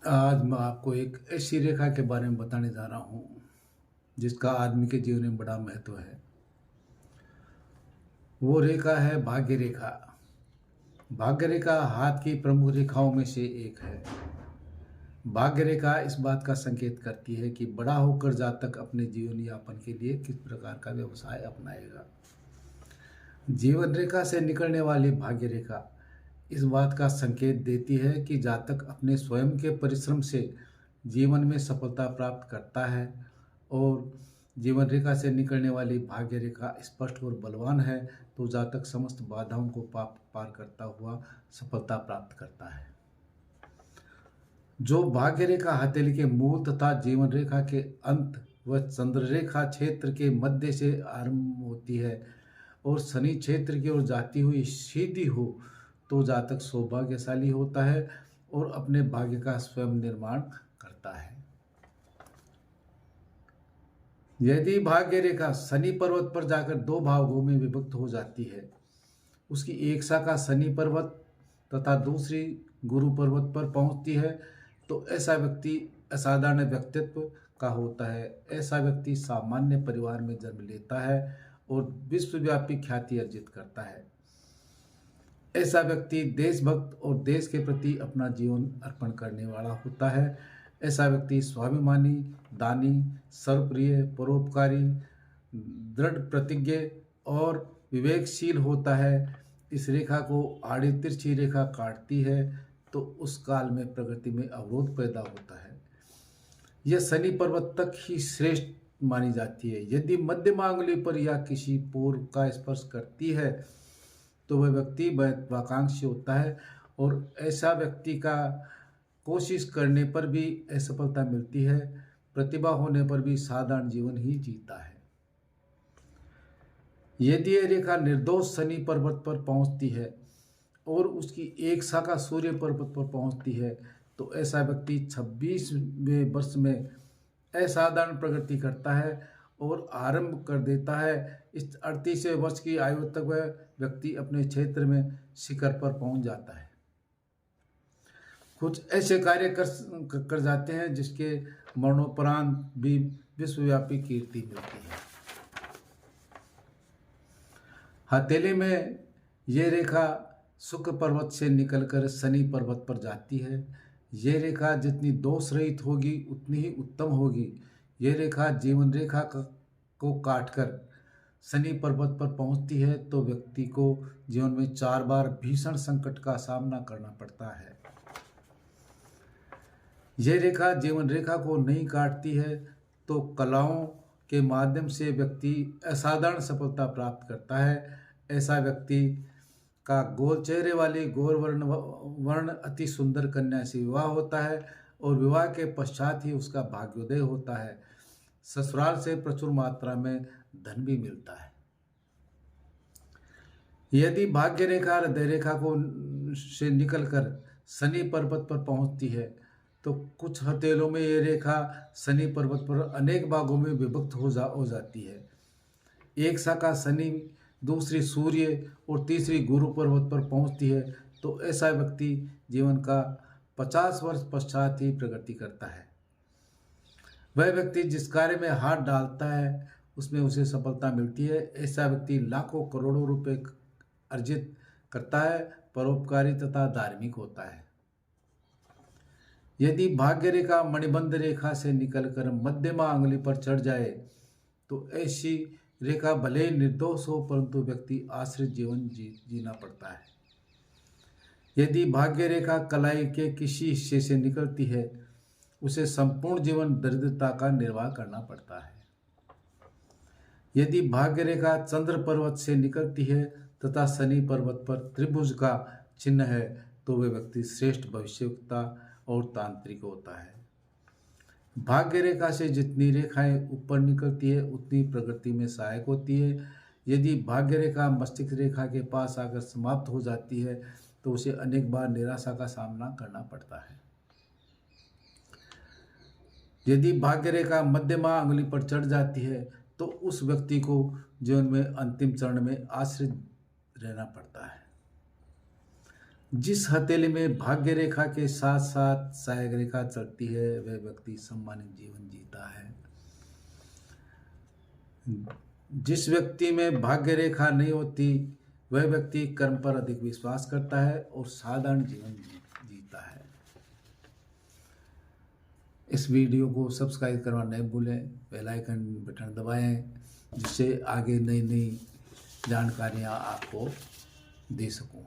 आज मैं आपको एक ऐसी रेखा के बारे में बताने जा रहा हूँ, जिसका आदमी के जीवन में बड़ा महत्व है। वो रेखा है भाग्य रेखा। भाग्य रेखा हाथ की प्रमुख रेखाओं में से एक है। भाग्य रेखा इस बात का संकेत करती है कि बड़ा होकर जातक अपने जीवन यापन के लिए किस प्रकार का व्यवसाय अपनाएगा। जीवन रेखा से निकलने वाली भाग्य रेखा इस बात का संकेत देती है कि जातक अपने स्वयं के परिश्रम से जीवन में सफलता प्राप्त करता है, और जीवन रेखा से निकलने वाली भाग्य रेखा स्पष्ट और बलवान है तो जातक समस्त बाधाओं को पार करता हुआ सफलता प्राप्त करता है। जो भाग्य रेखा हथेली के मूल तथा जीवन रेखा के अंत व चंद्र रेखा क्षेत्र के मध्य से आरंभ होती है और शनि क्षेत्र की ओर जाती हुई सीधी हो, तो जातक सौभाग्यशाली होता है और अपने भाग्य का स्वयं निर्माण करता है। यदि भाग्य रेखा शनि पर्वत पर जाकर दो भागों में विभक्त हो जाती है, उसकी एक शाखा शनि पर्वत तथा दूसरी गुरु पर्वत पर पहुंचती है, तो ऐसा व्यक्ति असाधारण व्यक्तित्व का होता है। ऐसा व्यक्ति सामान्य परिवार में जन्म लेता है और विश्वव्यापी ख्याति अर्जित करता है। ऐसा व्यक्ति देशभक्त और देश के प्रति अपना जीवन अर्पण करने वाला होता है। ऐसा व्यक्ति स्वाभिमानी, दानी, सर्वप्रिय, परोपकारी, दृढ़ प्रतिज्ञ और विवेकशील होता है। इस रेखा को आड़ी तिरछी रेखा काटती है तो उस काल में प्रगति में अवरोध पैदा होता है। यह शनि पर्वत तक ही श्रेष्ठ मानी जाती है। यदि मध्यमा अंगुली पर या किसी पोर का स्पर्श करती है तो वह व्यक्ति महत्वाकांक्षी होता है, और ऐसा व्यक्ति का कोशिश करने पर भी असफलता मिलती है, प्रतिभा होने पर भी साधारण जीवन ही जीता है। यदि यह रेखा निर्दोष शनि पर्वत पर पहुंचती है और उसकी एक शाखा सूर्य पर्वत पर पहुंचती है, तो ऐसा व्यक्ति 26वें वर्ष में असाधारण प्रगति करता है और आरंभ कर देता है। इस 38वें वर्ष की आयु तक वह व्यक्ति अपने क्षेत्र में शिखर पर पहुंच जाता है। कुछ ऐसे कार्य कर जाते हैं जिसके मरणोपरांत भी विश्वव्यापी कीर्ति मिलती है। हथेली में ये रेखा शुक्र पर्वत से निकलकर शनि पर्वत पर जाती है। ये रेखा जितनी दोष रहित होगी उतनी ही उत्तम होगी। ये रेखा जीवन रेखा को काटकर शनि पर्वत पर पहुंचती है तो व्यक्ति को जीवन में 4 बार भीषण संकट का सामना करना पड़ता है। यह रेखा जीवन रेखा को नहीं काटती है तो कलाओं के माध्यम से व्यक्ति असाधारण सफलता प्राप्त करता है। ऐसा व्यक्ति का गोल चेहरे वाली गौर वर्ण अति सुंदर कन्या से विवाह होता है और विवाह के पश्चात ही उसका भाग्योदय होता है। ससुराल से प्रचुर मात्रा में धन भी मिलता है। यदि भाग्य रेखा हृदय रेखा को से निकलकर शनि पर्वत पर पहुंचती है तो कुछ हथेलों में ये रेखा शनि पर्वत पर अनेक भागों में विभक्त हो जाती है। एक शाखा शनि, दूसरी सूर्य और तीसरी गुरु पर्वत पर पहुंचती है तो ऐसा व्यक्ति जीवन का 50 वर्ष पश्चात ही प्रगति करता है। वह व्यक्ति जिस कार्य में हाथ डालता है उसमें उसे सफलता मिलती है। ऐसा व्यक्ति लाखों करोड़ों रुपए अर्जित करता है, परोपकारी तथा धार्मिक होता है। यदि भाग्य रेखा मणिबंध रेखा से निकलकर मध्यमा अंगुली पर चढ़ जाए तो ऐसी रेखा भले ही निर्दोष हो परंतु व्यक्ति आश्रित जीवन जीना पड़ता है। यदि भाग्य रेखा कलाई के किसी हिस्से से निकलती है उसे संपूर्ण जीवन दरिद्रता का निर्वाह करना पड़ता है। यदि भाग्य रेखा चंद्र पर्वत से निकलती है तथा शनि पर्वत पर त्रिभुज का चिन्ह है तो वह व्यक्ति श्रेष्ठ भविष्यवक्ता और तांत्रिक होता है। भाग्य रेखा से जितनी रेखाएं ऊपर निकलती है उतनी प्रगति में सहायक होती है। यदि भाग्य रेखा मस्तिष्क रेखा के पास आकर समाप्त हो जाती है तो उसे अनेक बार निराशा का सामना करना पड़ता है। यदि भाग्य रेखा मध्यमा अंगुली पर चढ़ जाती है तो उस व्यक्ति को जीवन में अंतिम चरण में आश्रित रहना पड़ता है। जिस हथेली में भाग्य रेखा के साथ साथ सहायक रेखा चलती है वह व्यक्ति सम्मानित जीवन जीता है। जिस व्यक्ति में भाग्य रेखा नहीं होती वह व्यक्ति कर्म पर अधिक विश्वास करता है और साधारण जीवन जीता है। इस वीडियो को सब्सक्राइब करना नहीं भूलें, बेल आइकन बटन दबाएं, जिससे आगे नई नई जानकारियां आपको दे सकूं।